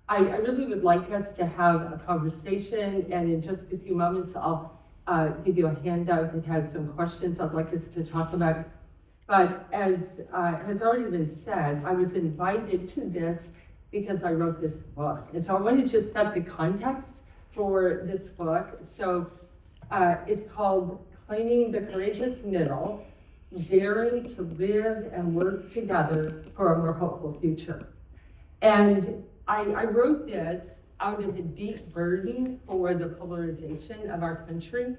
I really would like us to have a conversation, and in just a few moments, I'll give you a handout that has some questions I'd like us to talk about. But as has already been said, I was invited to this because I wrote this book. And so I want to just set the context for this book. So it's called Claiming the Courageous Middle, Daring to Live and Work Together for a More Hopeful Future. And I wrote this out of a deep burden for the polarization of our country.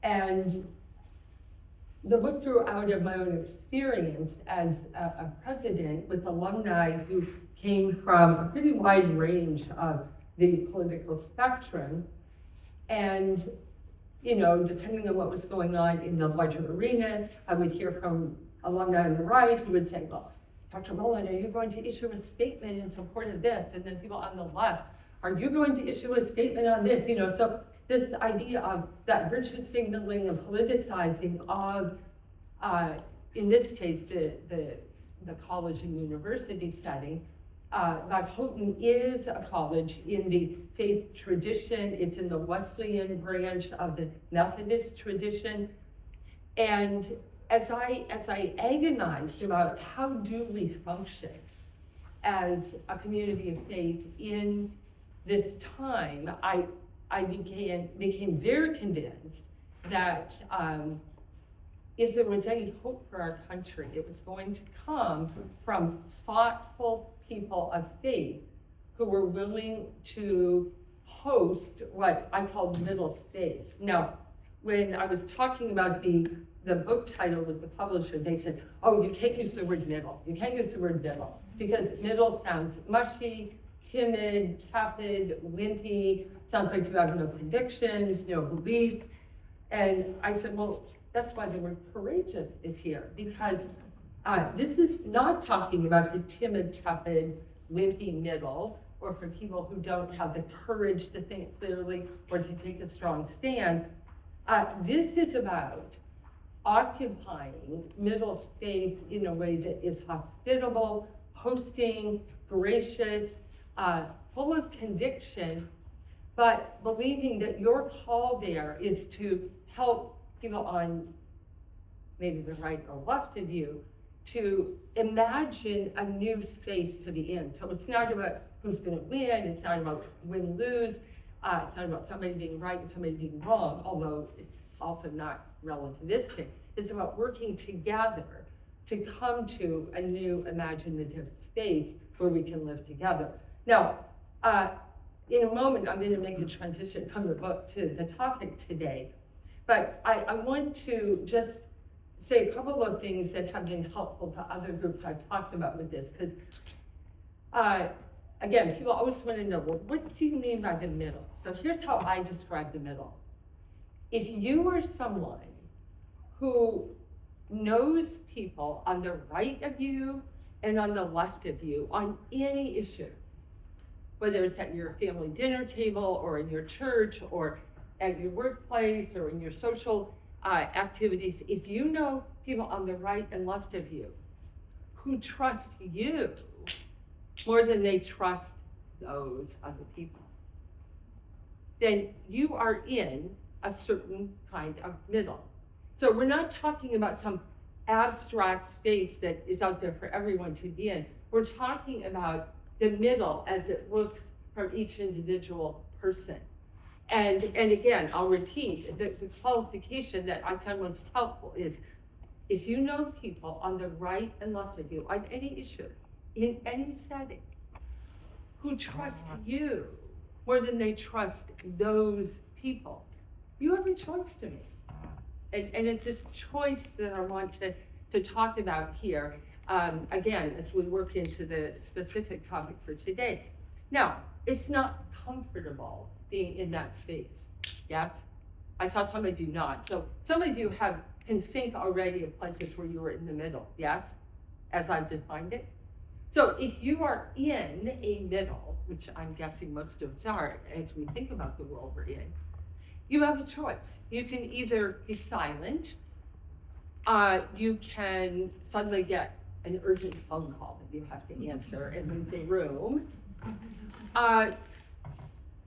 And the book grew out of my own experience as a president with alumni who came from a pretty wide range of the political spectrum. And, you know, depending on what was going on in the larger arena, I would hear from alumni on the right who would say, well, Dr. Mullen, are you going to issue a statement in support of this? And then people on the left, are you going to issue a statement on this? You know, so this idea of that virtue signaling and politicizing of, in this case, the college and university setting. That Houghton is a college in the faith tradition. It's in the Wesleyan branch of the Methodist tradition. And as I agonized about how do we function as a community of faith in this time, I became very convinced that if there was any hope for our country, it was going to come from thoughtful people of faith who were willing to host what I called middle space. Now, when I was talking about the book title with the publisher, they said, oh, you can't use the word middle. You can't use the word middle because middle sounds mushy, timid, tepid, wimpy, sounds like you have no convictions, no beliefs. And I said, well, that's why the word courageous is here, because this is not talking about the timid, tepid, wimpy middle, or for people who don't have the courage to think clearly or to take a strong stand. This is about occupying middle space in a way that is hospitable, hosting, gracious, full of conviction, but believing that your call there is to help people on maybe the right or left of you to imagine a new space to be in. So it's not about who's going to win, it's not about win-lose, it's not about somebody being right and somebody being wrong, although it's also not relativistic. It's about working together to come to a new imaginative space where we can live together. Now, in a moment, I'm going to make a transition from the book to the topic today, but I want to just say a couple of things that have been helpful to other groups I've talked about with this, because again, people always want to know, well, what do you mean by the middle? So here's how I describe the middle. If you are someone who knows people on the right of you and on the left of you on any issue, whether it's at your family dinner table or in your church or at your workplace or in your social activities, if you know people on the right and left of you who trust you more than they trust those other people, then you are in a certain kind of middle. So we're not talking about some abstract space that is out there for everyone to be in. We're talking about the middle as it looks from each individual person. And again, I'll repeat, the qualification that I find most helpful is if you know people on the right and left of you on any issue, in any setting, who trust you more than they trust those people, you have a choice to make. And it's this choice that I want to talk about here, again, as we work into the specific topic for today. Now, it's not comfortable being in that space, yes? I saw some of you not. So some of you can think already of places where you were in the middle, yes? As I've defined it. So if you are in a middle, which I'm guessing most of us are as we think about the world we're in, you have a choice. You can either be silent, you can suddenly get an urgent phone call that you have to answer and leave the room,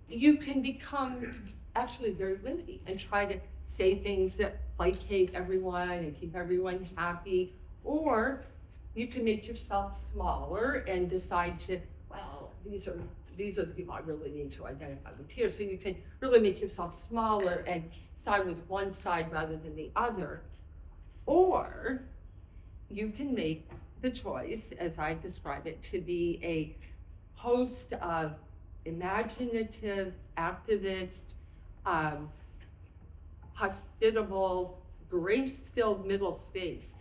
you can become actually very witty and try to say things that placate everyone and keep everyone happy, or you can make yourself smaller and decide to, well, these are the people I really need to identify with here. So you can really make yourself smaller and side with one side rather than the other. Or you can make the choice, as I describe it, to be a host of imaginative, activist, hospitable, grace-filled middle space,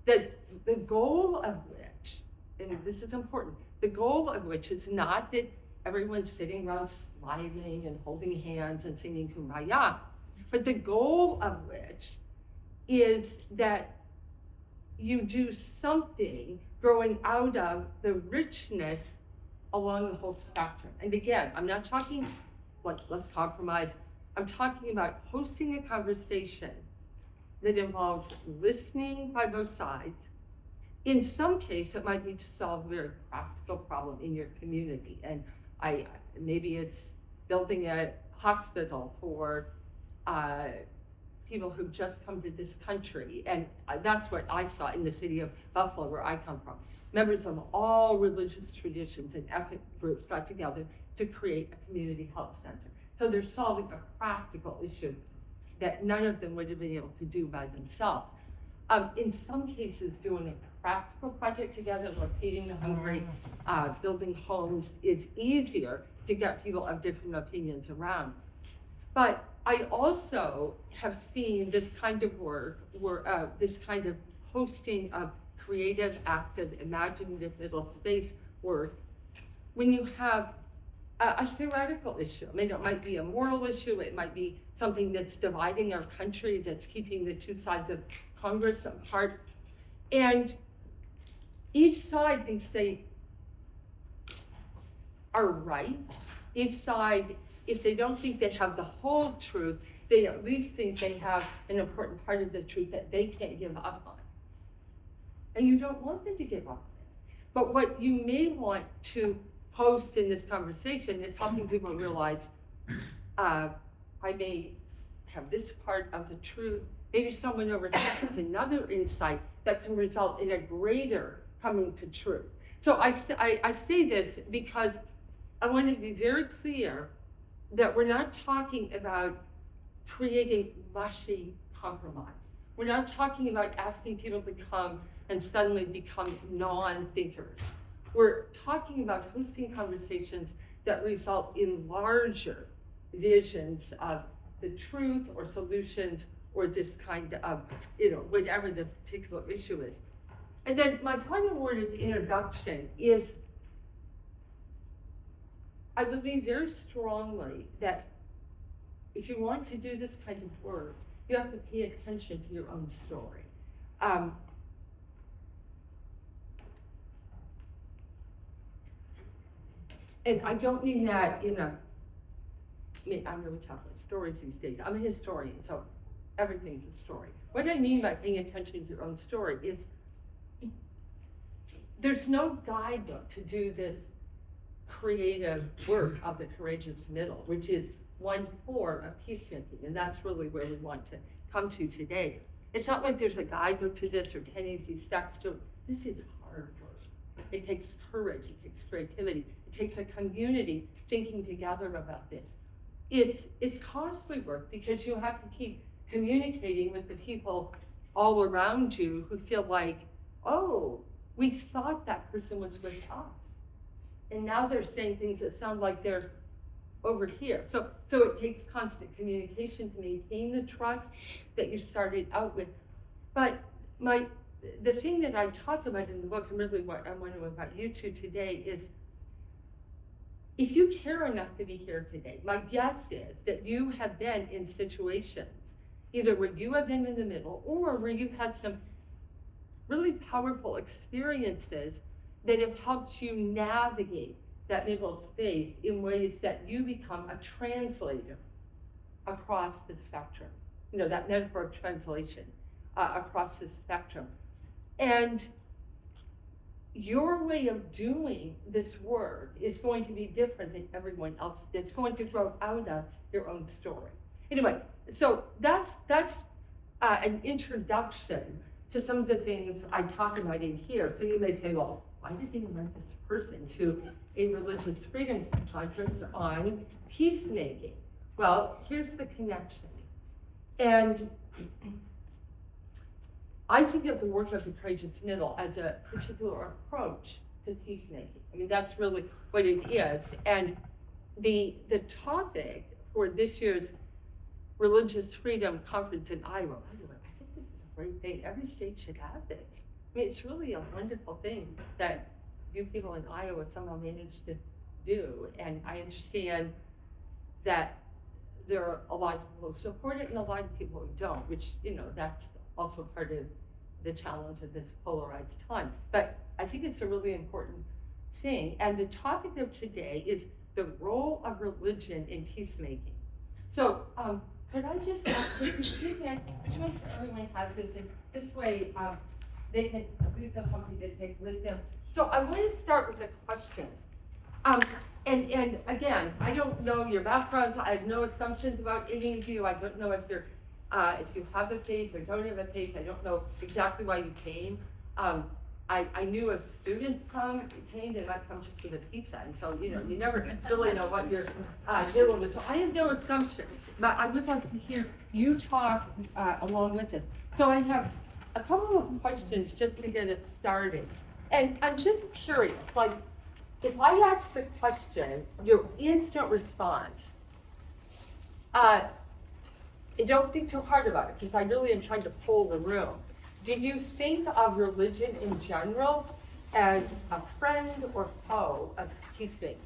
that the goal of which, and this is important, the goal of which is not that everyone's sitting around smiling and holding hands and singing Kumbaya, but the goal of which is that you do something growing out of the richness along the whole spectrum. And again, I'm not talking like let's compromise. I'm talking about hosting a conversation that involves listening by both sides. In some case, it might be to solve a very practical problem in your community. And maybe it's building a hospital for people who've just come to this country. And that's what I saw in the city of Buffalo, where I come from. Members of all religious traditions and ethnic groups got together to create a community health center. So they're solving a practical issue that none of them would have been able to do by themselves. In some cases, doing a practical project together, like feeding the hungry, building homes, is easier to get people of different opinions around. But I also have seen this kind of work, this kind of hosting of creative, active, imaginative middle space work, when you have a theoretical issue. I mean, it might be a moral issue, it might be something that's dividing our country, that's keeping the two sides of Congress apart. And each side thinks they are right. Each side, if they don't think they have the whole truth, they at least think they have an important part of the truth that they can't give up on. And you don't want them to give up on it. But what you may want to host in this conversation is helping people realize, I may have this part of the truth, maybe someone over here has another insight that can result in a greater coming to truth. So I say this because I want to be very clear that we're not talking about creating mushy compromise. We're not talking about asking people to come and suddenly become non-thinkers. We're talking about hosting conversations that result in larger visions of the truth or solutions or this kind of, whatever the particular issue is. And then my final word of introduction is, I believe very strongly that if you want to do this kind of work, you have to pay attention to your own story. And I don't mean that I'm really tough with stories these days. I'm a historian, so everything's a story. What I mean by paying attention to your own story is there's no guidebook to do this creative work of the courageous middle, which is one form of peacemaking, and that's really where we want to come to today. It's not like there's a guidebook to this or 10 easy steps to it. This is hard work. It takes courage, it takes creativity, it takes a community thinking together about this. It's costly work because you have to keep communicating with the people all around you who feel like, oh, we thought that person was with us. And now they're saying things that sound like they're over here. So it takes constant communication to maintain the trust that you started out with. But the thing that I talk about in the book, and really what I want to invite you to today, is if you care enough to be here today, my guess is that you have been in situations, either where you have been in the middle or where you've had some really powerful experiences that have helped you navigate that middle space in ways that you become a translator across the spectrum. That metaphor of translation across the spectrum. And your way of doing this work is going to be different than everyone else. It's going to grow out of your own story. Anyway, so that's an introduction to some of the things I talk about in here. So you may say, well, why did they invite this person to a religious freedom conference on peacemaking? Well, here's the connection. And I think of the work of the Courageous Middle as a particular approach to peacemaking. I mean, that's really what it is. And the topic for this year's Religious Freedom Conference in Iowa, I think this is a great thing. Every state should have this. I mean, it's really a wonderful thing that you people in Iowa somehow managed to do. And I understand that there are a lot of people who support it and a lot of people who don't, which, that's also part of the challenge of this polarized time. But I think it's a really important thing. And the topic of today is the role of religion in peacemaking. So could I just ask, which one everyone has this, and this way they can at least have something to take with them. So I want to start with a question. And again, I don't know your backgrounds. I have no assumptions about any of you. I don't know if you have a faith or don't have a faith. I don't know exactly why you came. I knew if students came, they might come just for the pizza until, you never really know what you're dealing with. So I have no assumptions, but I would like to hear you talk along with it. So I have a couple of questions just to get it started. And I'm just curious, like, if I ask the question, your instant response, don't think too hard about it, because I really am trying to pull the room. Do you think of religion in general as a friend or foe of peacemaking?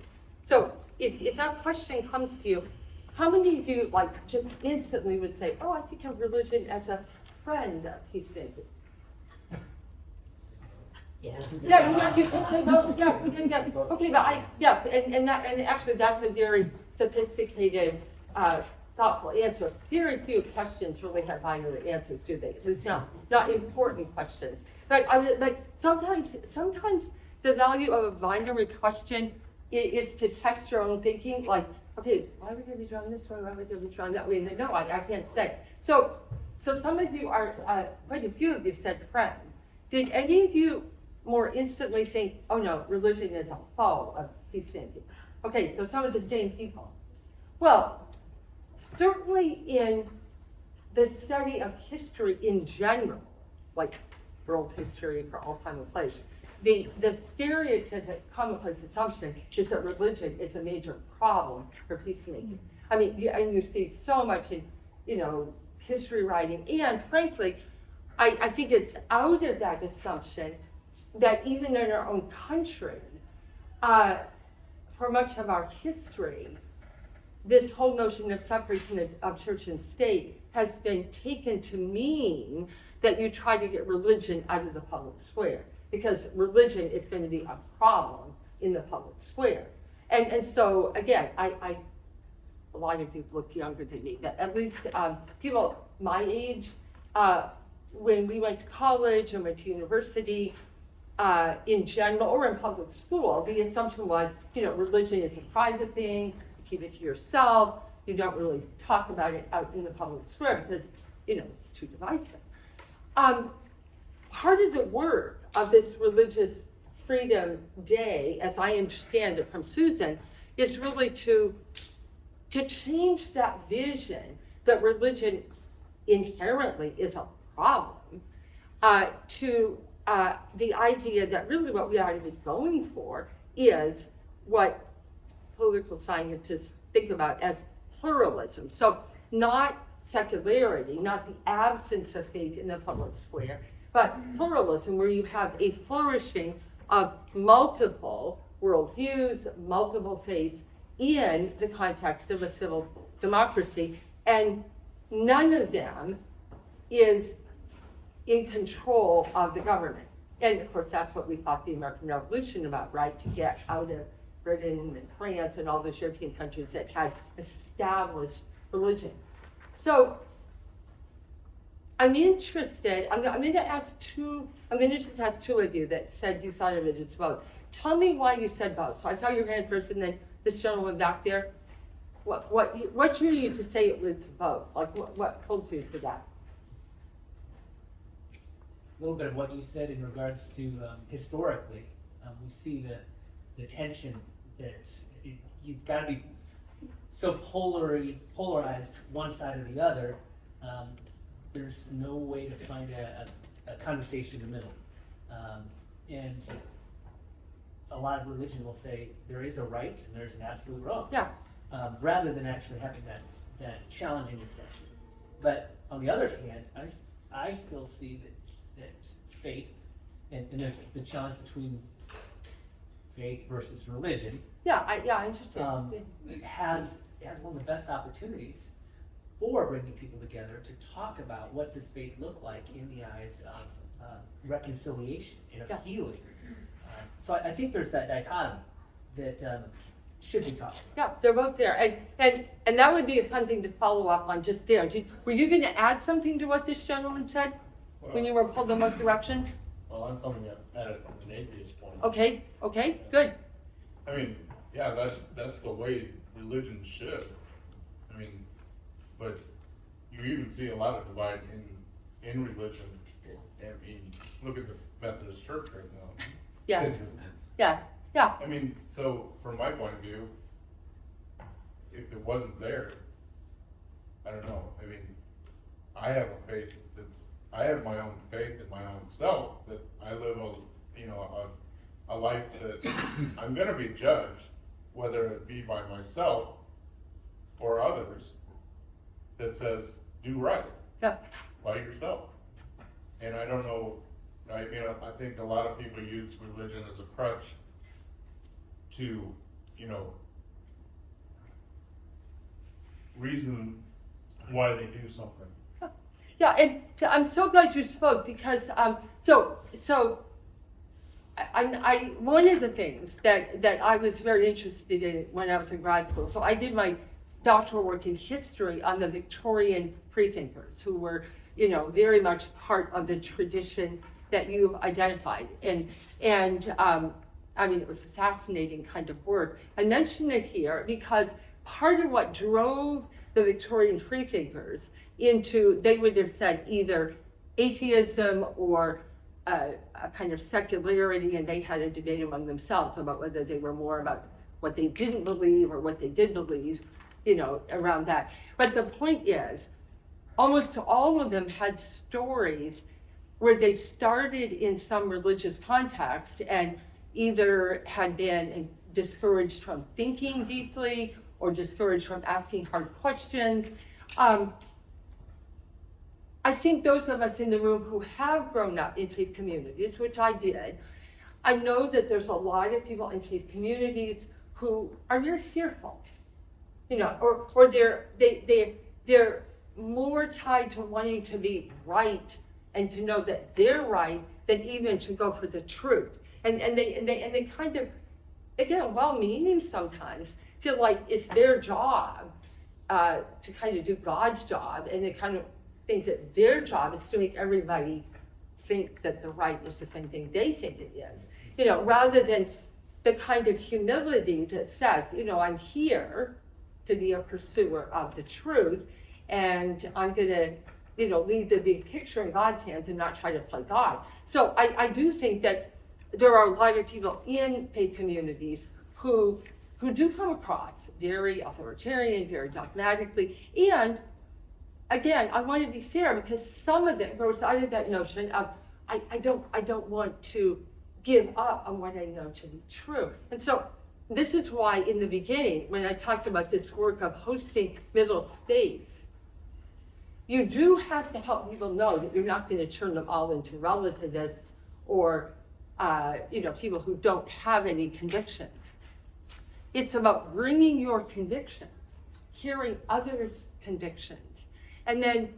So if that question comes to you, how many of you just instantly would say, oh, I think of religion as a friend of peacemaking? Yeah, you can say no, yes. Okay, but yes, and actually that's a very sophisticated, thoughtful answer. Very few questions really have binary answers, do they? It's not important questions. But sometimes the value of a binary question is to test your own thinking. Like, okay, why would they be drawn this way? Why would they be drawn that way? And they know I can't say. So some of you are, quite a few of you said friend. Did any of you more instantly think, oh no, religion is a foe of peacemaking? Okay, so some of the same people. Well, certainly in the study of history in general, like world history for all time and place, the stereotypic commonplace assumption is that religion is a major problem for peacemaking. I mean, and you see so much in, history writing, and frankly, I think it's out of that assumption that even in our own country, for much of our history, this whole notion of separation of church and state has been taken to mean that you try to get religion out of the public square, because religion is going to be a problem in the public square. And so, again, a lot of you look younger than me, but at least people my age, when we went to college and went to university, in general, or in public school, the assumption was, religion is a private thing, you keep it to yourself, you don't really talk about it out in the public square because, it's too divisive. Part of the work of this Religious Freedom Day, as I understand it from Susan, is really to change that vision that religion inherently is a problem, to the idea that really what we ought to be going for is what political scientists think about as pluralism. So not secularity, not the absence of faith in the public square, but pluralism, where you have a flourishing of multiple worldviews, multiple faiths in the context of a civil democracy, and none of them is in control of the government. And of course, that's what we fought the American Revolution about, right? To get out of Britain and France and all those European countries that had established religion. So I'm interested, I'm going to ask two, I'm going to just ask two of you that said you thought of it as both. Tell me why you said both. So I saw your hand first and then this gentleman back there. What drew you to say it was both? Like what pulled you to that? A little bit of what you said in regards to historically, we see the tension that you've got to be so polarized one side or the other. There's no way to find a conversation in the middle. And a lot of religion will say there is a right and there's an absolute wrong. Yeah. Rather than actually having that challenging discussion. But on the other hand, I still see that faith, and there's the challenge between faith versus religion. Yeah, I understand. It has one of the best opportunities for bringing people together to talk about what does faith look like in the eyes of reconciliation and of healing. So I think there's that dichotomy that should be talked about. Yeah, they're both there, and that would be a fun thing to follow up on just there. Were you going to add something to what this gentleman said when you were pulled in both directions? Well, I'm coming at it from an atheist point. Okay, good. I mean, yeah, that's the way religion should. I mean, but you even see a lot of divide in religion. I mean, look at the Methodist Church right now. Yes. Yeah. I mean, so from my point of view, if it wasn't there, I don't know. I mean, I have a faith that I have my own faith in my own self, that I live a life that I'm going to be judged, whether it be by myself or others, that says do right by yourself. And I don't know. I think a lot of people use religion as a crutch to, reason why they do something. Yeah, and I'm so glad you spoke because I one of the things that I was very interested in when I was in grad school. So I did my doctoral work in history on the Victorian freethinkers who were, very much part of the tradition that you've identified. And it was a fascinating kind of work. I mention it here because part of what drove the Victorian freethinkers into, they would have said either atheism or a kind of secularity, and they had a debate among themselves about whether they were more about what they didn't believe or what they did believe, around that. But the point is, almost all of them had stories where they started in some religious context and either had been discouraged from thinking deeply or discouraged from asking hard questions. I think those of us in the room who have grown up in faith communities, which I did, I know that there's a lot of people in faith communities who are very fearful, or they're more tied to wanting to be right and to know that they're right than even to go for the truth. And they kind of, again, well-meaning sometimes, feel like it's their job to kind of do God's job, and they kind of think that their job is to make everybody think that the right is the same thing they think it is, rather than the kind of humility that says, I'm here to be a pursuer of the truth, and I'm going to, leave the big picture in God's hands and not try to play God. So I do think that there are a lot of people in faith communities who do come across very authoritarian, very dogmatically, and again, I want to be fair because some of them grows out of that notion of I don't want to give up on what I know to be true. And so this is why in the beginning, when I talked about this work of hosting middle space, you do have to help people know that you're not going to turn them all into relativists or people who don't have any convictions. It's about bringing your convictions, hearing others' convictions, and then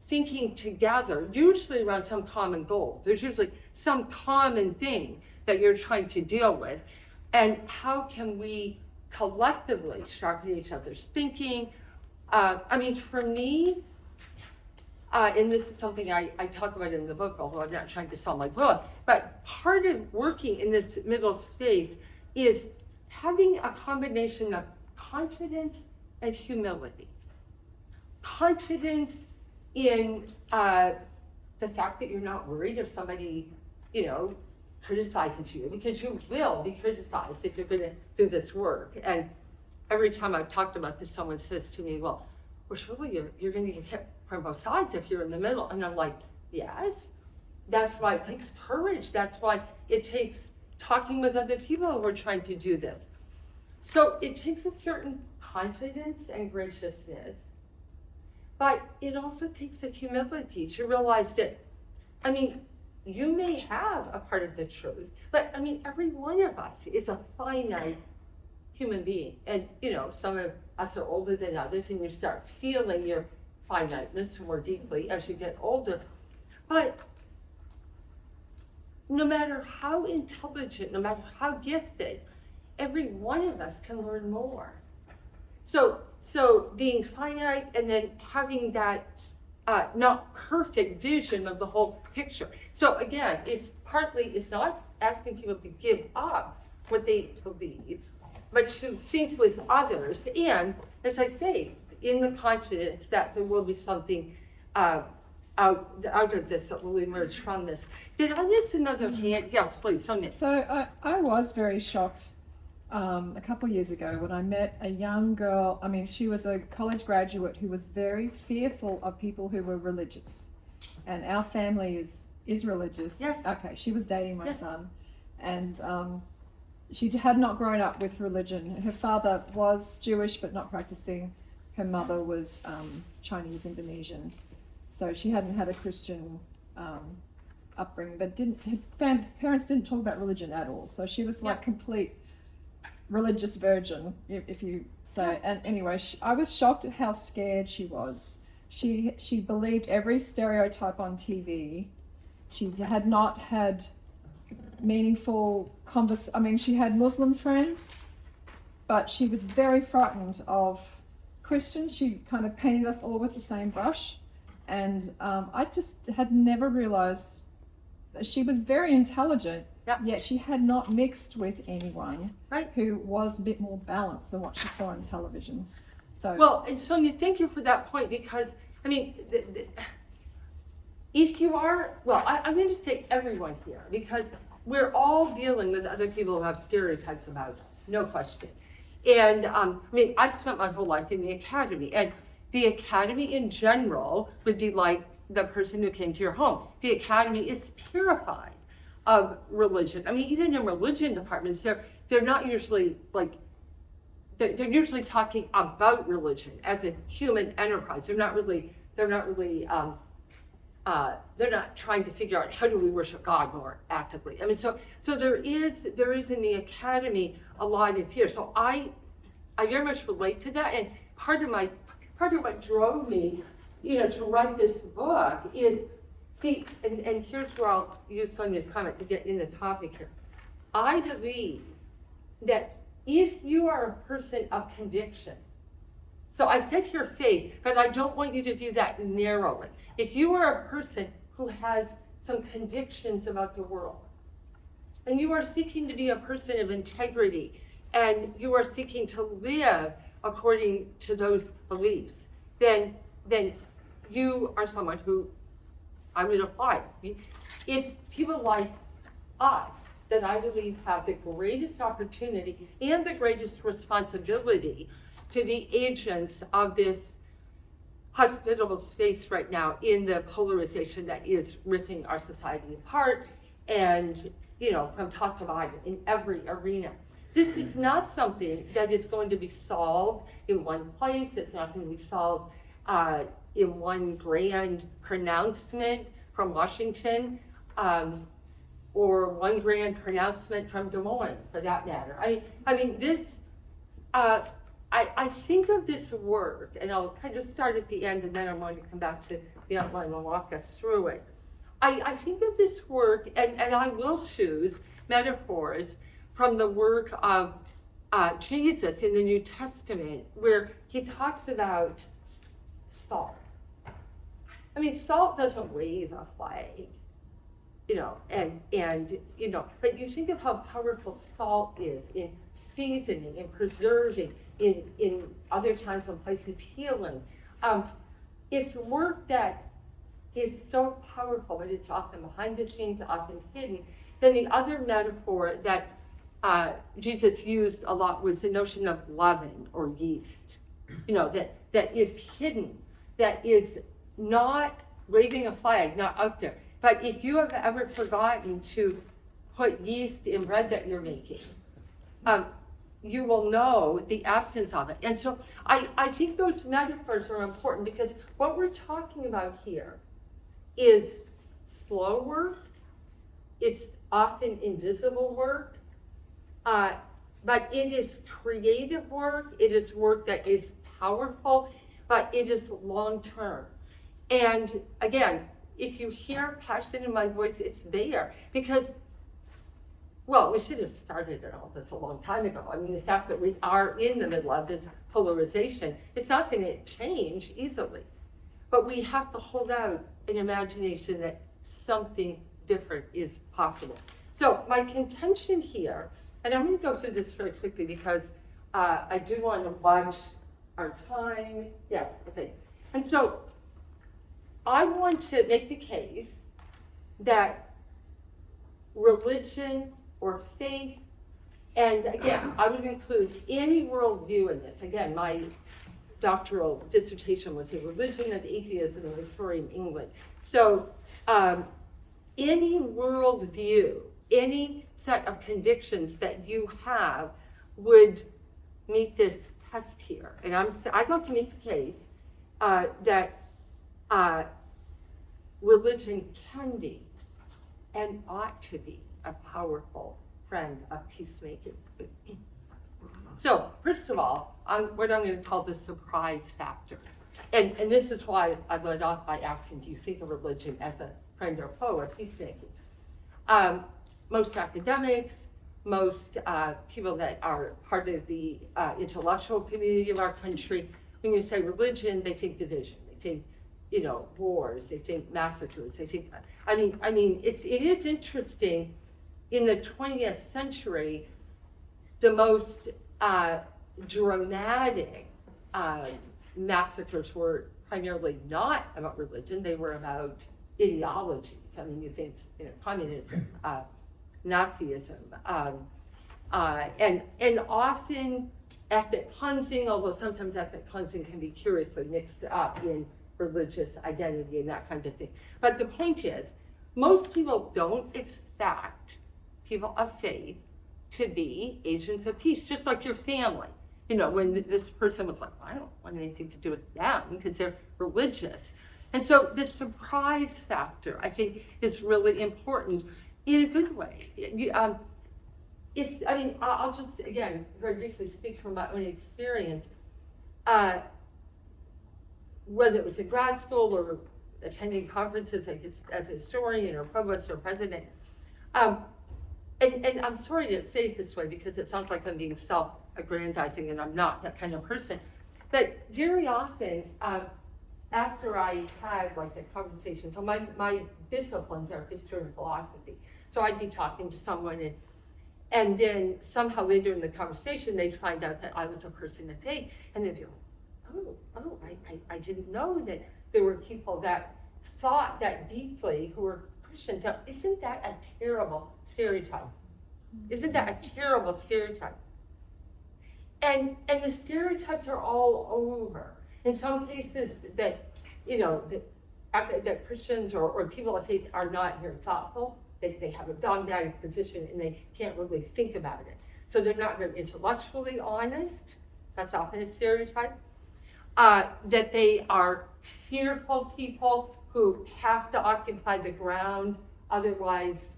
thinking together, usually around some common goal. There's usually some common thing that you're trying to deal with. And how can we collectively sharpen each other's thinking? For me, and this is something I talk about in the book, although I'm not trying to sell my book, but part of working in this middle space is having a combination of confidence and humility. Confidence in the fact that you're not worried if somebody, criticizes you, because you will be criticized if you're going to do this work. And every time I've talked about this, someone says to me, well, surely you're going to get hit from both sides if you're in the middle. And I'm like, yes, that's why it takes courage. That's why it takes talking with other people who are trying to do this. So it takes a certain confidence and graciousness, but it also takes a humility to realize that, you may have a part of the truth, but every one of us is a finite human being. And, some of us are older than others, and you start feeling your finiteness more deeply as you get older. But no matter how intelligent, no matter how gifted, every one of us can learn more. So being finite and then having that not perfect vision of the whole picture. So again, it's not asking people to give up what they believe, but to think with others. And as I say, in the confidence that there will be something out of this that will emerge from this. Did I miss another hand? Yes, please, Sonia. So I was very shocked a couple years ago when I met a young girl. She was a college graduate who was very fearful of people who were religious. And our family is religious. Yes. Okay, she was dating my Yes. son. And she had not grown up with religion. Her father was Jewish but not practicing. Her mother was Chinese Indonesian. So she hadn't had a Christian upbringing, but her parents didn't talk about religion at all. So she was like complete religious virgin, if you say. And anyway, I was shocked at how scared she was. She believed every stereotype on TV. She had not had meaningful she had Muslim friends, but she was very frightened of Christians. She kind of painted us all with the same brush. And I just had never realized that she was very intelligent, yet she had not mixed with anyone who was a bit more balanced than what she saw on television. So well, and Sonia, thank you for that point, because if you are, I'm going to say everyone here, because we're all dealing with other people who have stereotypes about us, no question. And I've spent my whole life in the academy, and the academy in general would be like the person who came to your home. The academy is terrified of religion. Even in religion departments, they're not usually they're usually talking about religion as a human enterprise. They're not trying to figure out how do we worship God more actively. So there is in the academy a lot of fear. So I very much relate to that, and part of what drove me, to write this book is, and here's where I'll use Sonia's comment to get in the topic here. I believe that if you are a person of conviction, so I said here faith, but I don't want you to do that narrowly. If you are a person who has some convictions about the world, and you are seeking to be a person of integrity, and you are seeking to live according to those beliefs, then you are someone who I would apply. It's people like us that I believe have the greatest opportunity and the greatest responsibility to be agents of this hospitable space right now in the polarization that is ripping our society apart, and from top to bottom in every arena. This is not something that is going to be solved in one place. It's not going to be solved in one grand pronouncement from Washington, or one grand pronouncement from Des Moines, for that matter. I think of this work, and I'll kind of start at the end, and then I'm going to come back to the outline and walk us through it. I think of this work, and I will choose metaphors from the work of Jesus in the New Testament, where he talks about salt. I mean, salt doesn't wave a flag, you know, and you know, but you think of how powerful salt is in seasoning and preserving, in other times and places healing. It's work that is so powerful, but it's often behind the scenes, often hidden. Then the other metaphor that Jesus used a lot was the notion of leaven or yeast, you know, that is hidden, that is not waving a flag, not out there. But if you have ever forgotten to put yeast in bread that you're making, you will know the absence of it. And so I think those metaphors are important because what we're talking about here is slow work. It's often invisible work, but it is creative work. It is work that is powerful, but it is long-term. And again, if you hear passion in my voice, it's there because, well, we should have started all this a long time ago. I mean, the fact that we are in the middle of this polarization, it's not going to change easily. But we have to hold out an imagination that something different is possible. So my contention here, and I'm going to go through this very quickly because I do want to watch our time. Yeah, okay. And so I want to make the case that religion or faith, and again, I would include any worldview in this. Again, my doctoral dissertation was in religion and atheism in Victorian England. So any worldview, any set of convictions that you have would meet this test here. And I'd like to make the case that religion can be and ought to be a powerful friend of peacemaking. So, first of all, what I'm going to call the surprise factor. And this is why I led off by asking, do you think of religion as a friend or foe of peacemaking? Most academics, most people that are part of the intellectual community of our country, when you say religion, they think division. They think, you know, wars. They think massacres. They think, I mean, it is interesting. In the 20th century, the most dramatic massacres were primarily not about religion. They were about ideologies. I mean, you think, you know, communism, Nazism, and often ethnic cleansing, although sometimes ethnic cleansing can be curiously mixed up in religious identity and that kind of thing. But the point is, most people don't expect people of faith to be agents of peace, just like your family. You know, when this person was like, I don't want anything to do with them because they're religious. And so this surprise factor, I think, is really important in a good way. I'll just, again, very briefly speak from my own experience. Whether it was in grad school or attending conferences as a historian or provost or president, and I'm sorry to say it this way because it sounds like I'm being self-aggrandizing and I'm not that kind of person. But very often, after I had like a conversation, so my disciplines are history and philosophy. So I'd be talking to someone and then somehow later in the conversation, they'd find out that I was a person of faith and they'd be like, I didn't know that there were people that thought that deeply who were Christians. Isn't that a terrible stereotype? Isn't that a terrible stereotype? And the stereotypes are all over. In some cases that, you know, that Christians or people of faith are not very thoughtful. They have a dogmatic position and they can't really think about it. So they're not very intellectually honest. That's often a stereotype. That they are fearful people who have to occupy the ground, otherwise,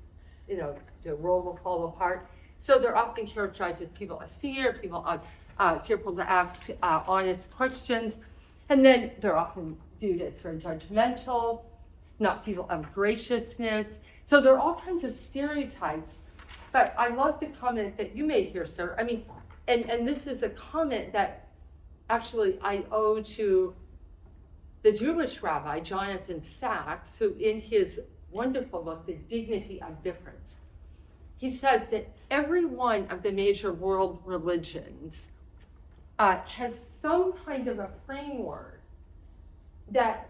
you know, the world will fall apart. So they're often characterized as people of fear, people fearful to ask honest questions, and then they're often viewed as very judgmental, not people of graciousness. So there are all kinds of stereotypes. But I love the comment that you made here, sir. I mean, and this is a comment that actually I owe to the Jewish rabbi, Jonathan Sachs, who in his wonderful book, The Dignity of Difference, he says that every one of the major world religions has some kind of a framework that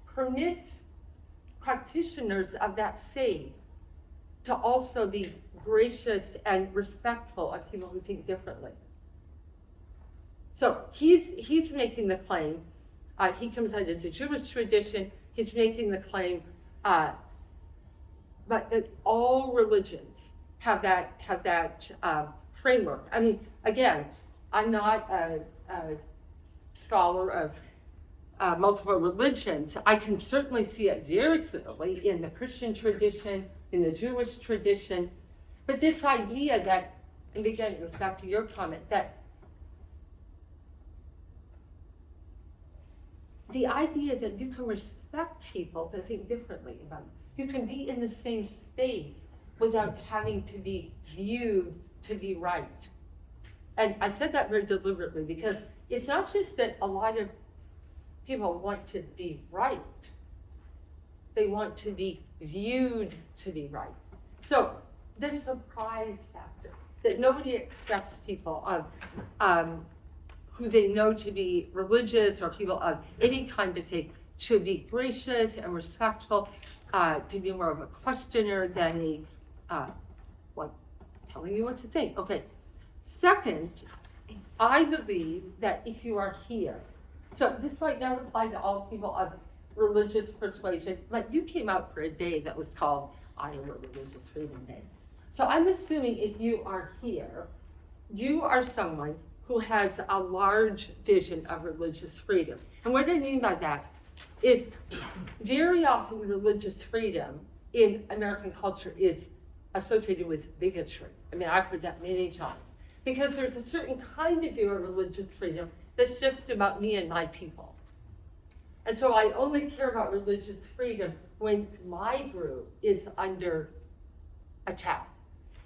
permits practitioners of that faith to also be gracious and respectful of people who think differently. So he's making the claim, he comes out of the Jewish tradition, he's making the claim, but that all religions have that framework. I mean, again, I'm not a scholar of multiple religions. I can certainly see it very clearly in the Christian tradition, in the Jewish tradition, but this idea that, and again, it goes back to your comment, that the idea that you can respect people that think differently about you. You can be in the same space without having to be viewed to be right. And I said that very deliberately because it's not just that a lot of people want to be right. They want to be viewed to be right. So this surprise factor that nobody expects people of who they know to be religious or people of any kind of faith should be gracious and respectful, to be more of a questioner than telling you what to think. Okay. Second, I believe that if you are here, so this might not apply to all people of religious persuasion, but you came out for a day that was called Iowa Religious Freedom Day. So I'm assuming if you are here, you are someone who has a large vision of religious freedom. And what I mean by that is very often religious freedom in American culture is associated with bigotry. I mean, I've heard that many times. Because there's a certain kind of view of religious freedom that's just about me and my people. And so I only care about religious freedom when my group is under attack.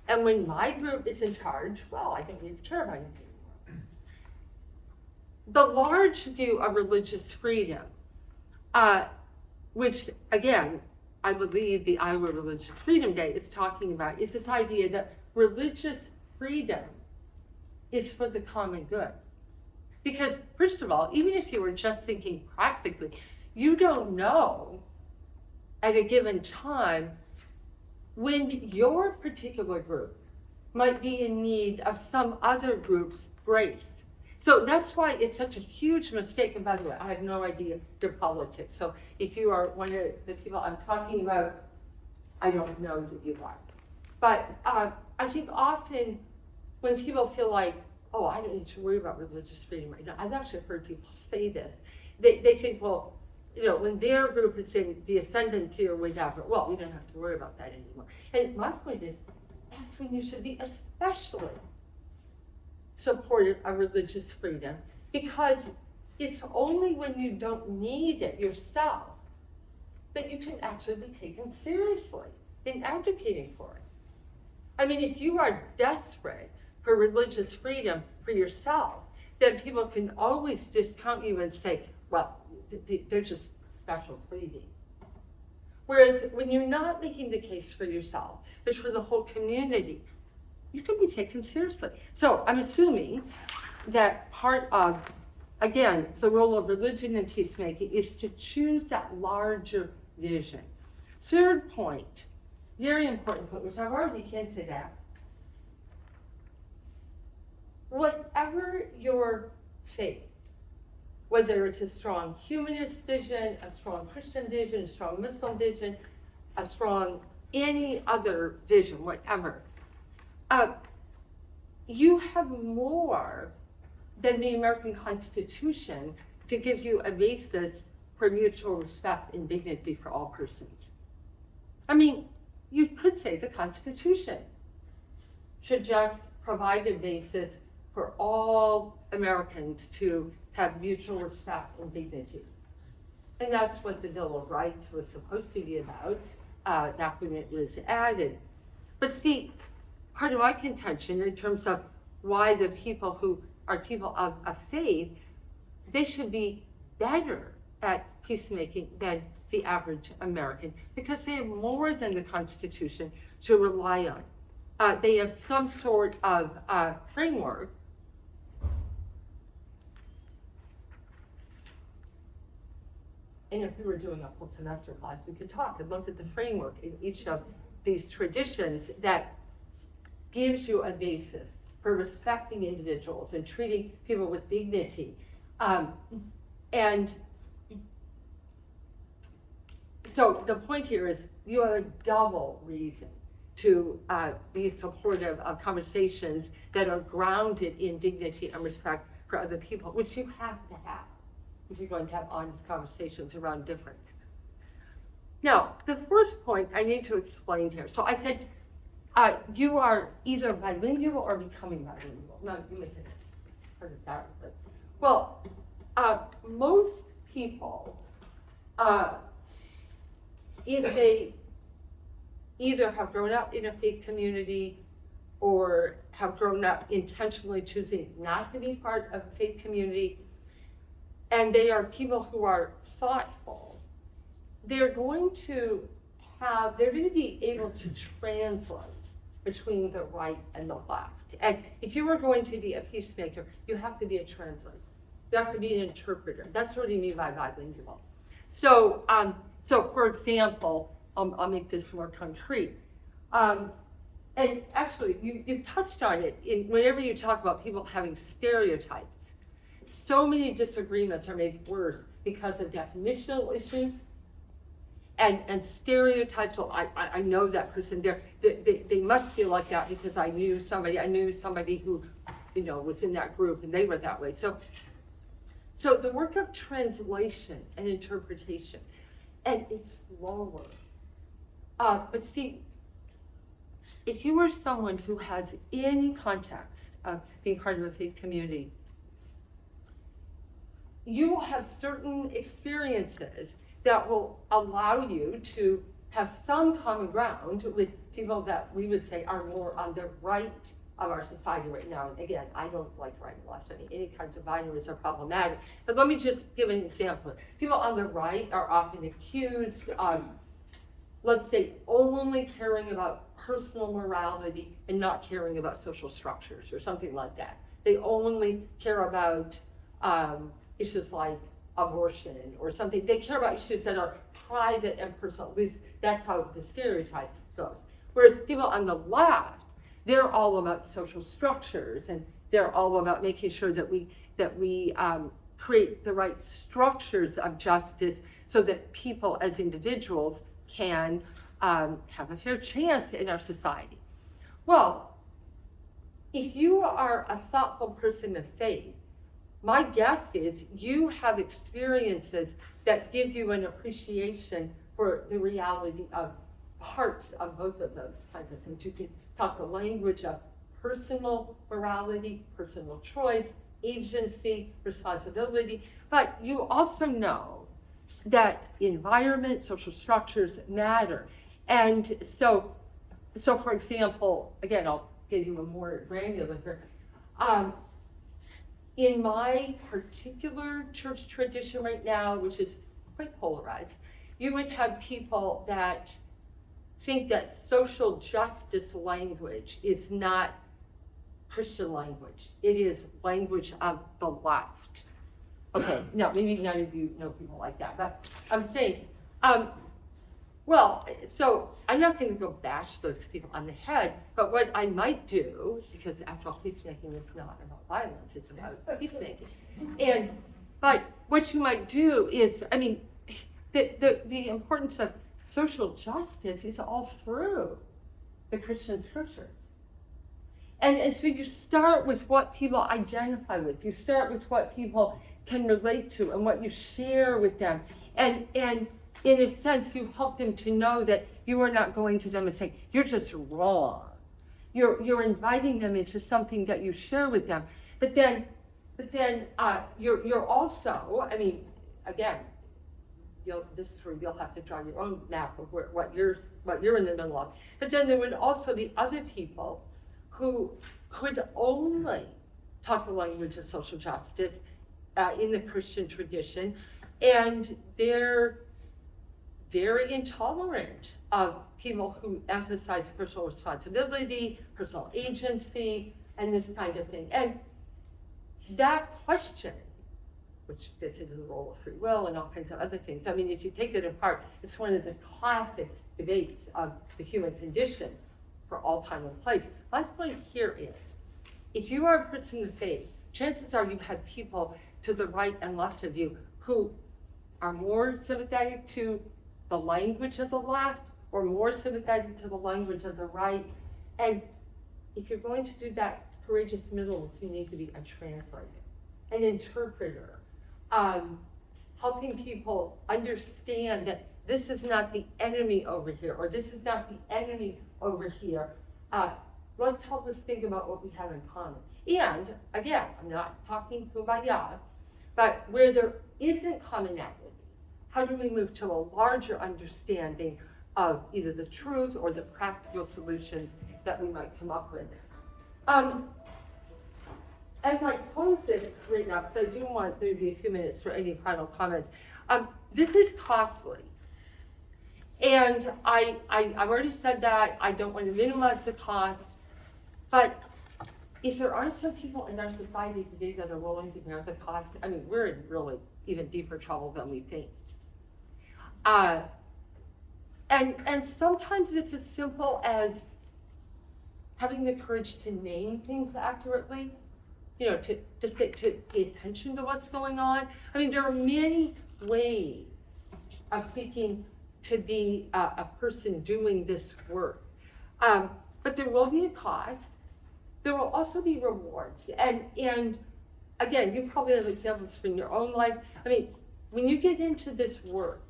And when my group is in charge, well, I don't need to care about anything anymore. The large view of religious freedom, which again, I believe the Iowa Religious Freedom Day is talking about, is this idea that religious freedom is for the common good. Because first of all, even if you were just thinking practically, you don't know at a given time when your particular group might be in need of some other group's grace. So that's why it's such a huge mistake. And by the way, I have no idea your politics. So if you are one of the people I'm talking about, I don't know that you are. But I think often when people feel like, oh, I don't need to worry about religious freedom right now. I've actually heard people say this. They think, well, when their group is in the ascendancy or whatever, well, we don't have to worry about that anymore. And my point is, that's when you should be especially supportive of religious freedom, because it's only when you don't need it yourself that you can actually be taken seriously in advocating for it. I mean, if you are desperate for religious freedom for yourself, then people can always discount you and say, well, they're just special pleading. Whereas when you're not making the case for yourself, but for the whole community, you can be taken seriously. So I'm assuming that part of, again, the role of religion in peacemaking is to choose that larger vision. Third point, very important point, which I've already hinted at. Whatever your faith, whether it's a strong humanist vision, a strong Christian vision, a strong Muslim vision, a strong any other vision, whatever, you have more than the American Constitution to give you a basis for mutual respect and dignity for all persons. I mean, you could say the Constitution should just provide a basis for all Americans to have mutual respect and dignity. And that's what the Bill of Rights was supposed to be about back when it was added. But see, part of my contention in terms of why the people who are people of faith, they should be better at peacemaking than the average American, because they have more than the Constitution to rely on. They have some sort of framework. And if we were doing a full semester class, we could talk and look at the framework in each of these traditions that gives you a basis for respecting individuals and treating people with dignity. And so the point here is you have a double reason to be supportive of conversations that are grounded in dignity and respect for other people, which you have to have if you're going to have honest conversations around difference. Now, the first point I need to explain here. So I said, you are either bilingual or becoming bilingual. No, you may say, heard it that, but, well, most people, if they either have grown up in a faith community or have grown up intentionally choosing not to be part of a faith community, and they are people who are thoughtful, they're going to be able to translate between the right and the left. And if you are going to be a peacemaker, you have to be a translator. You have to be an interpreter. That's what I mean by bilingual. So for example, I'll make this more concrete. And actually, you touched on it whenever you talk about people having stereotypes. So many disagreements are made worse because of definitional issues and stereotypes. So I know that person there. They must feel like that because I knew somebody who, was in that group and they were that way. So the work of translation and interpretation, and it's slower. But see, if you are someone who has any context of being part of a faith community, you will have certain experiences that will allow you to have some common ground with people that we would say are more on the right of our society right now. And again, I don't like right and left. I mean, any kinds of binaries are problematic. But let me just give an example. People on the right are often accused of, let's say, only caring about personal morality and not caring about social structures or something like that. They only care about issues like abortion or something. They care about issues that are private and personal. At least that's how the stereotype goes. Whereas people on the left, they're all about social structures, and they're all about making sure that we create the right structures of justice so that people as individuals can have a fair chance in our society. Well, if you are a thoughtful person of faith, my guess is you have experiences that give you an appreciation for the reality of parts of both of those kinds of things. You can talk the language of personal morality, personal choice, agency, responsibility, but you also know that environment, social structures matter. And so for example, again, I'll give you a more granular here. In my particular church tradition right now, which is quite polarized, you would have people that think that social justice language is not Christian language. It is language of the left. Okay, now maybe none of you know people like that, but I'm saying, well, so I'm not going to go bash those people on the head, but what I might do, because after all, peacemaking is not about violence, it's about peacemaking. But what you might do is, I mean, the importance of social justice is all through the Christian scriptures. And so you start with what people identify with. You start with what people can relate to and what you share with them. And in a sense, you help them to know that you are not going to them and saying, you're just wrong. You're inviting them into something that you share with them. But then you're also, I mean, again, this is where you'll have to draw your own map of what you're in the middle of. But then there would also be other people who could only talk the language of social justice in the Christian tradition, And they're very intolerant of people who emphasize personal responsibility, personal agency, and this kind of thing. And that question, which gets into the role of free will and all kinds of other things. I mean, if you take it apart, it's one of the classic debates of the human condition for all time and place. My point here is, if you are a person of faith, chances are you have people to the right and left of you who are more sympathetic to the language of the left or more sympathetic to the language of the right. And if you're going to do that courageous middle, you need to be a translator, an interpreter, helping people understand that this is not the enemy over here, or this is not the enemy over here. Let's help us think about what we have in common. And again, I'm not talking kumbaya, but where there isn't commonality, how do we move to a larger understanding of either the truth or the practical solutions that we might come up with? As I close this right now, because I do want there to be a few minutes for any final comments, this is costly. And I've already said that, I don't want to minimize the cost, but if there aren't some people in our society today that are willing to bear the cost, I mean, we're in really even deeper trouble than we think. And sometimes it's as simple as having the courage to name things accurately, you know, to pay attention to what's going on. I mean, there are many ways of seeking to be a person doing this work. But there will be a cost. There will also be rewards. And again, you probably have examples from your own life. I mean, when you get into this work,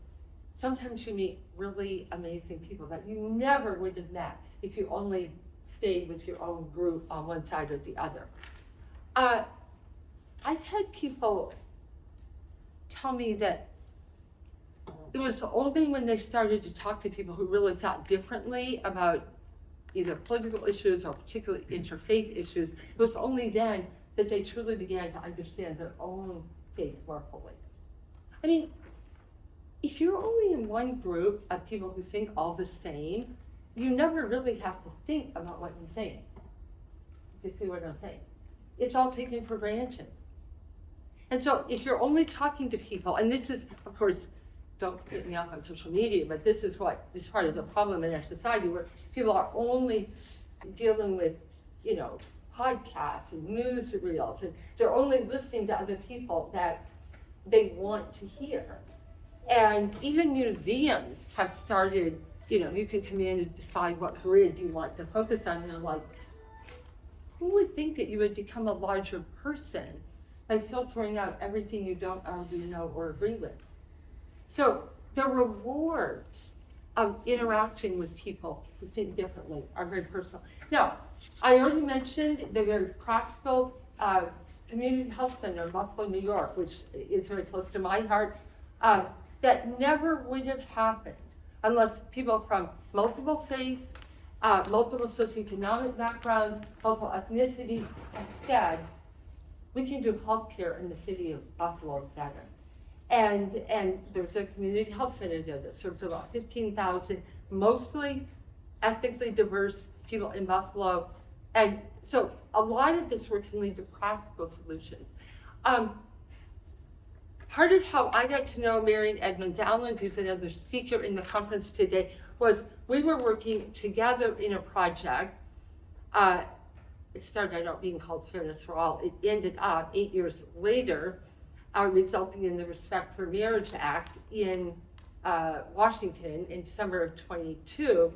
sometimes you meet really amazing people that you never would have met if you only stayed with your own group on one side or the other. I've had people tell me that it was only when they started to talk to people who really thought differently about either political issues or particularly interfaith issues, it was only then that they truly began to understand their own faith more fully. I mean, if you're only in one group of people who think all the same, you never really have to think about what you think. You see what I'm saying? It's all taken for granted. And so if you're only talking to people, and this is, of course, don't get me off on social media, but this is what is part of the problem in our society, where people are only dealing with, you know, podcasts and newsreels, and they're only listening to other people that they want to hear. And even museums have started, you know, you can come in and decide what grid you want to focus on, and they're like, who would think that you would become a larger person by filtering out everything you don't already know or agree with? So the rewards of interacting with people who think differently are very personal. Now, I already mentioned the very practical community health center in Buffalo, New York, which is very close to my heart. That never would have happened unless people from multiple faiths, multiple socioeconomic backgrounds, multiple ethnicities have said, we can do healthcare in the city of Buffalo better. And there's a community health center there that serves about 15,000, mostly ethnically diverse people in Buffalo. And so a lot of this work can lead to practical solutions. Part of how I got to know Marian Edmonds-Allen, who's another speaker in the conference today, was we were working together in a project. It started out being called Fairness for All. It ended up 8 years later, resulting in the Respect for Marriage Act in Washington in December of 22.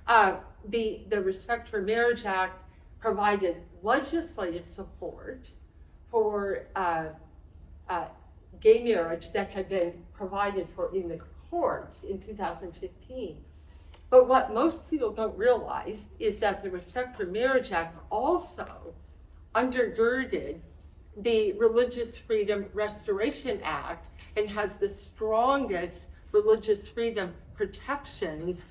The Respect for Marriage Act provided legislative support for gay marriage that had been provided for in the courts in 2015. But what most people don't realize is that the Respect for Marriage Act also undergirded the Religious Freedom Restoration Act and has the strongest religious freedom protections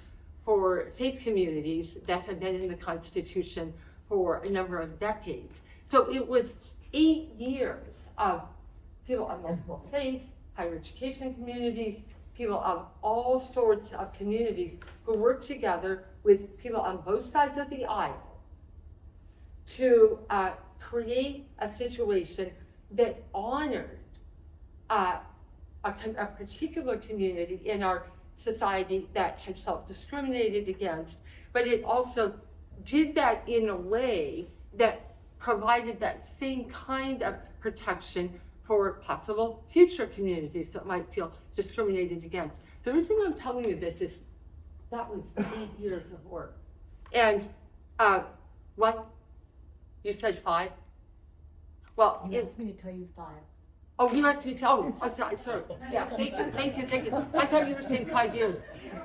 for faith communities that have been in the Constitution for a number of decades. So it was 8 years of people of multiple faiths, higher education communities, people of all sorts of communities who work together with people on both sides of the aisle to create a situation that honored a particular community in our society that had felt discriminated against, but it also did that in a way that provided that same kind of protection for possible future communities that might feel discriminated against. The reason I'm telling you this is that was 8 years of work. And what? You said 5? Well, You asked me to tell you 5. Oh, you asked me to, oh, sorry. Yeah, thank you. I thought you were saying 5 years.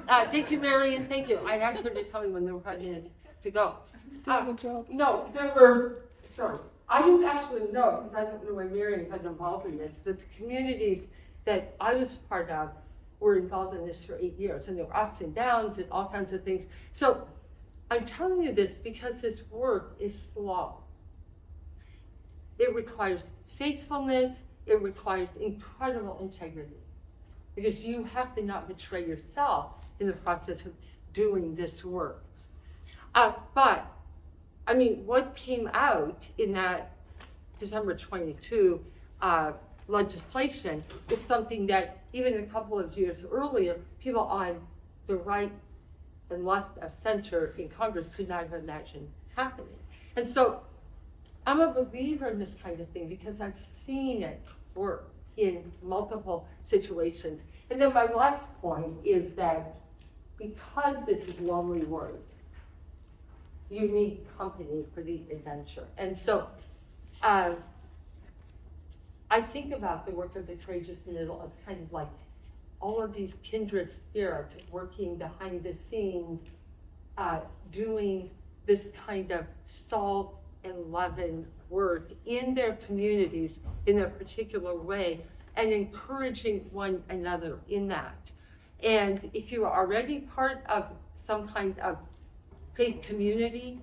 Thank you, Marion, thank you. I asked her to tell me when there were 5 minutes to go. Doing the job. No, there were, sorry, I don't actually know, because I don't know when Marion got involved in this, but the communities that I was part of were involved in this for 8 years, and there were ups and downs and all kinds of things. So I'm telling you this because this work is slow. It requires faithfulness, it requires incredible integrity, because you have to not betray yourself in the process of doing this work. But, I mean, what came out in that December 22 legislation is something that even a couple of years earlier, people on the right and left of center in Congress could not have imagined happening. And so I'm a believer in this kind of thing because I've seen it work in multiple situations. And then my last point is that because this is lonely work, you need company for the adventure. And so I think about the work of the Courageous Middle as kind of like all of these kindred spirits working behind the scenes, doing this kind of salt and leaven work in their communities in a particular way and encouraging one another in that. And if you are already part of some kind of faith community,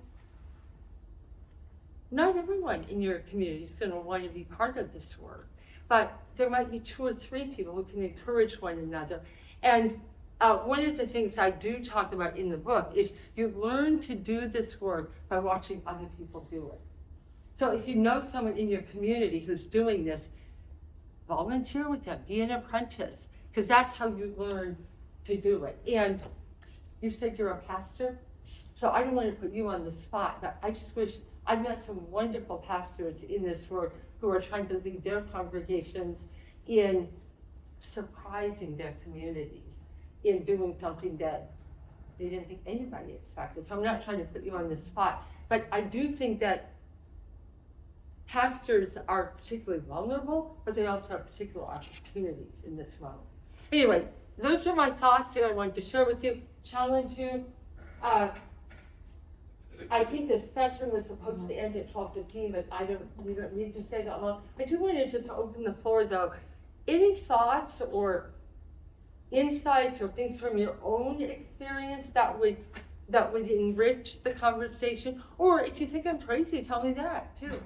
not everyone in your community is going to want to be part of this work, but there might be 2 or 3 people who can encourage one another. And one of the things I do talk about in the book is you learn to do this work by watching other people do it. So if you know someone in your community who's doing this, volunteer with them, be an apprentice, because that's how you learn to do it. And you said you're a pastor, so I don't want to put you on the spot, but I just wish I've met some wonderful pastors in this work who are trying to lead their congregations in surprising their communities, in doing something that they didn't think anybody expected. So I'm not trying to put you on the spot, but I do think that pastors are particularly vulnerable, but they also have particular opportunities in this moment. Anyway, those are my thoughts that I wanted to share with you, challenge you. I think this session was supposed to end at 12:15, but we don't need to stay that long. I do want to just open the floor though. Any thoughts or insights or things from your own experience that would enrich the conversation? Or if you think I'm crazy, tell me that too.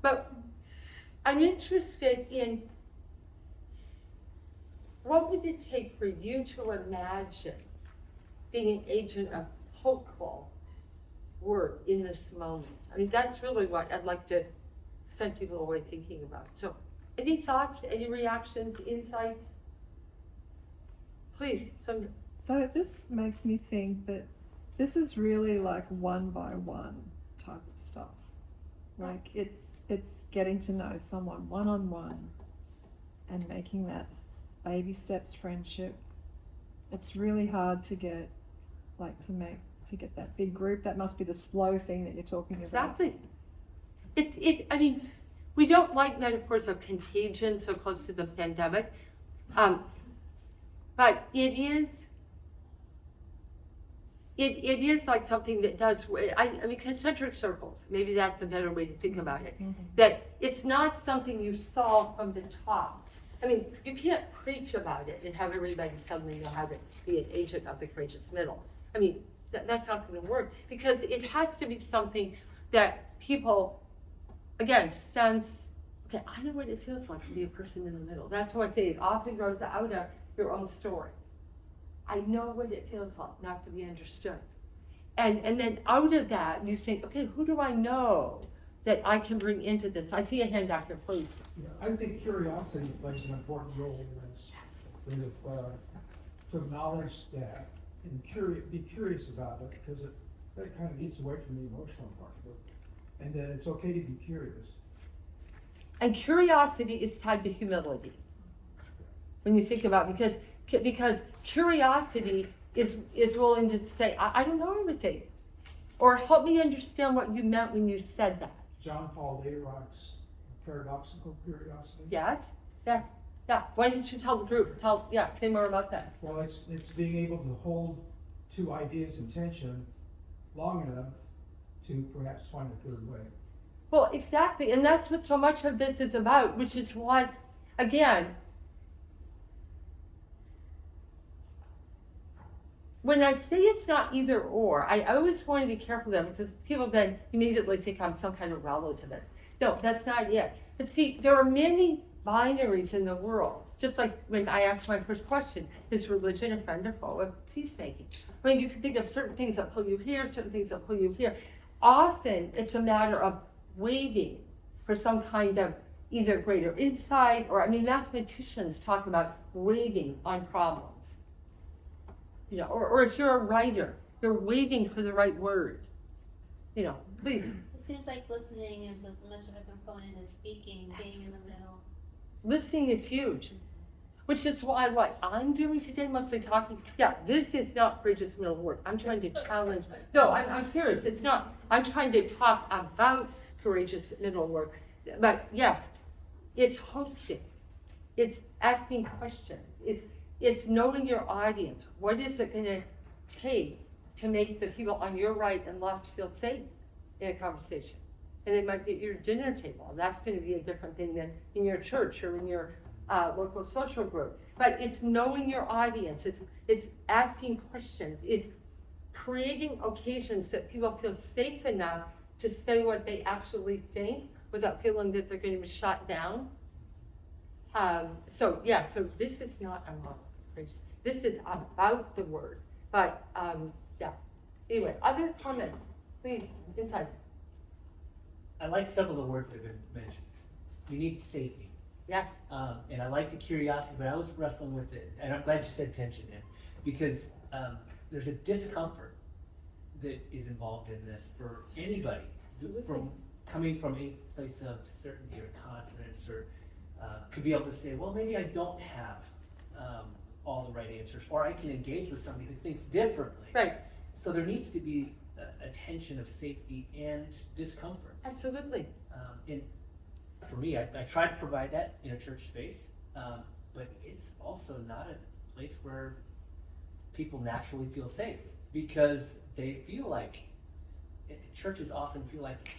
But I'm interested in what would it take for you to imagine being an agent of hopeful work in this moment? I mean, that's really what I'd like to send people away thinking about. So any thoughts, any reactions, insights? Please, some. So this makes me think that this is really like one by one type of stuff. Like it's getting to know someone one-on-one and making that baby steps friendship. It's really hard to get that big group. That must be the slow thing that you're talking about. Exactly. I mean, we don't like metaphors of contagion so close to the pandemic, but it is like something that does, I mean, concentric circles, maybe that's a better way to think about it. Mm-hmm. That it's not something you solve from the top. I mean, you can't preach about it and have everybody suddenly know how to be an agent of the courageous middle. I mean, that's not going to work, because it has to be something that people, again, sense, okay, I know what it feels like to be a person in the middle. That's why I say it often grows out of your own story. I know what it feels like not to be understood. And then out of that, you think, okay, who do I know that I can bring into this? I see a hand out here, please. Yeah, I think curiosity plays an important role in this. To acknowledge that and be curious about it, because that kind of gets away from the emotional part of it. And that it's okay to be curious. And curiosity is tied to humility. When you think about it, because curiosity is willing to say, I don't know everything. Or help me understand what you meant when you said that. John Paul Lederach's paradoxical curiosity. Yes? Yes. Yeah. Why don't you tell the group? Say more about that. Well, it's being able to hold two ideas in tension long enough to perhaps find a third way. Well, exactly. And that's what so much of this is about, which is why, again, when I say it's not either or, I always want to be careful there because people then immediately think I'm some kind of relativist. No, that's not it. But see, there are many binaries in the world. Just like when I asked my first question, is religion a friend or foe of peacemaking? I mean, you can think of certain things that pull you here, certain things that pull you here. Often it's a matter of waiting for some kind of either greater insight or, I mean, mathematicians talk about waiting on problems. You know, or if you're a writer, you're waiting for the right word. You know, please. It seems like listening is as much of a component as speaking, being in the middle. Listening is huge, which is why what I'm doing today, mostly talking, this is not courageous middle work. I'm trying to challenge, no, I'm serious, it's not. I'm trying to talk about courageous middle work. But yes, it's hosting, it's asking questions, it's knowing your audience. What is it going to take to make the people on your right and left feel safe in a conversation? And it might be at your dinner table. That's going to be a different thing than in your church or in your local social group. But it's knowing your audience. It's asking questions. It's creating occasions that people feel safe enough to say what they actually think without feeling that they're going to be shot down. So this is not about courage. This is about the word. But anyway, other comments, please, inside. I like several of the words that have been mentioned. You need safety. Yes. And I like the curiosity, but I was wrestling with it, and I'm glad you said tension in, because there's a discomfort that is involved in this for anybody, from coming from a place of certainty or confidence, or to be able to say, well, maybe I don't have all the right answers, or I can engage with somebody who thinks differently. Right. So there needs to be a tension of safety and discomfort. Absolutely. And for me, I try to provide that in a church space, but it's also not a place where people naturally feel safe, because they feel like, churches often feel like,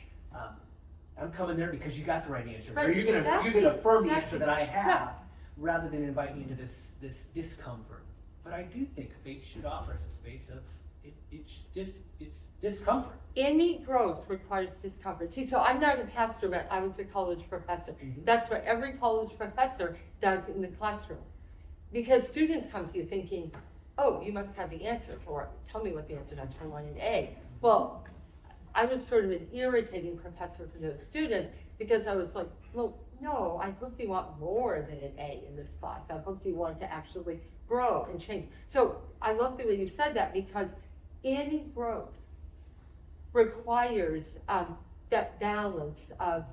I'm coming there because you got the right answers, Right, or you're gonna affirm the answer exactly. that I have, Yeah. rather than invite me into this discomfort. But I do think faith should offer us a space of it's discomfort. Any growth requires discomfort. See, so I'm not a pastor, but I was a college professor. Mhm. That's what every college professor does in the classroom. Because students come to you thinking, oh, you must have the answer for it. Tell me what the answer is. I want an A. Well, I was sort of an irritating professor for those students because I was like, well, no, I hope you want more than an A in this class. I hope you want to actually grow and change. So I love the way you said that, because any growth requires that balance of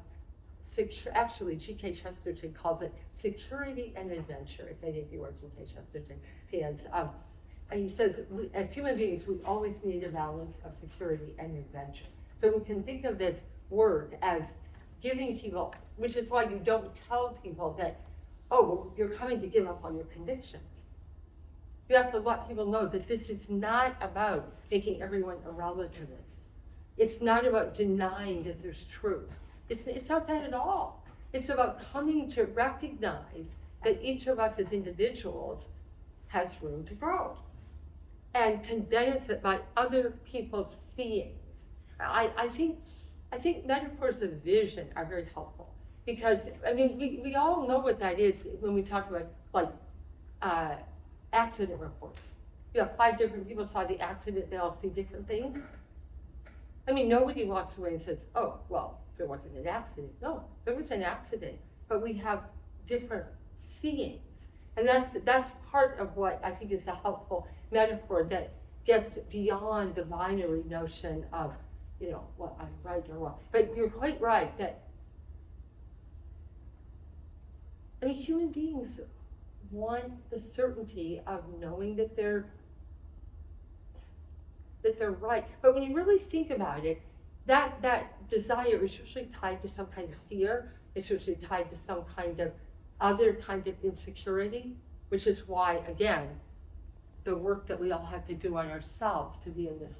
actually G.K. Chesterton calls it security and adventure, if any of you are G.K. Chesterton fans. And he says, as human beings, we always need a balance of security and adventure. So we can think of this word as giving people, which is why you don't tell people that, oh, well, you're coming to give up on your convictions. You have to let people know that this is not about making everyone a relativist. It's not about denying that there's truth. It's not that at all. It's about coming to recognize that each of us as individuals has room to grow and can benefit by other people's seeing. I think metaphors of vision are very helpful. Because, I mean, we all know what that is when we talk about, like, accident reports. You know, 5 different people saw the accident, they all see different things. I mean, nobody walks away and says, oh, well, there wasn't an accident. No, there was an accident, but we have different seeings. And that's part of what I think is a helpful metaphor that gets beyond the binary notion of, you know, what I'm right or wrong. But you're quite right that, I mean, human beings want the certainty of knowing that they're right. But when you really think about it, that desire is usually tied to some kind of fear. It's usually tied to some kind of other kind of insecurity, which is why, again, the work that we all have to do on ourselves to be in this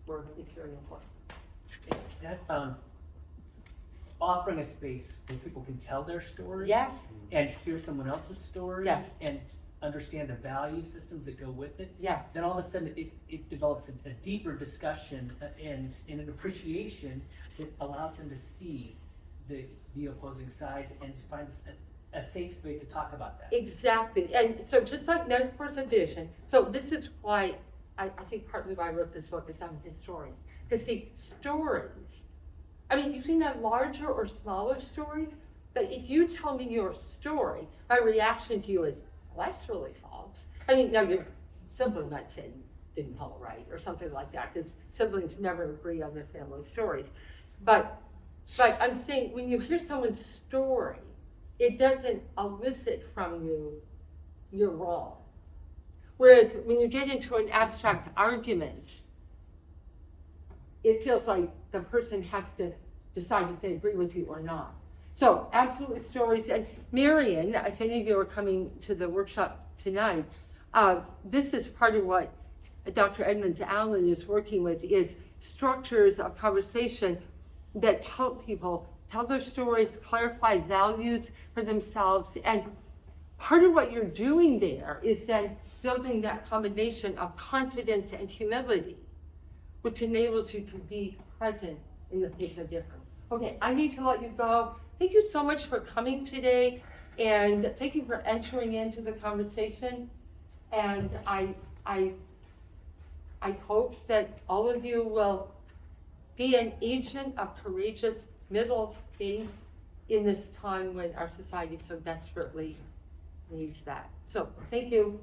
work is very important. I found offering a space where people can tell their story. Yes. And hear someone else's story. Yes. And understand the value systems that go with it. Yes. Then all of a sudden it develops a deeper discussion and an appreciation that allows them to see the opposing sides and to find a safe space to talk about that. Exactly. And so just like metaphors of vision, so this is why I think partly why I wrote this book is I'm a historian. Because see, stories, I mean, you can have larger or smaller stories, but if you tell me your story, my reaction to you is, well, that's really false. I mean, now your sibling might say didn't tell it right or something like that, because siblings never agree on their family stories. But I'm saying when you hear someone's story, it doesn't elicit from you, you're wrong. Whereas when you get into an abstract argument, it feels like the person has to decide if they agree with you or not. So absolute stories, and Marion, if any of you are coming to the workshop tonight, this is part of what Dr. Edmonds Allen is working with, is structures of conversation that help people tell their stories, clarify values for themselves. And part of what you're doing there is then building that combination of confidence and humility, which enables you to be present in the face of difference. Okay, I need to let you go. Thank you so much for coming today, and thank you for entering into the conversation. And I hope that all of you will be an agent of courageous middle space in this time when our society so desperately needs that. So, thank you.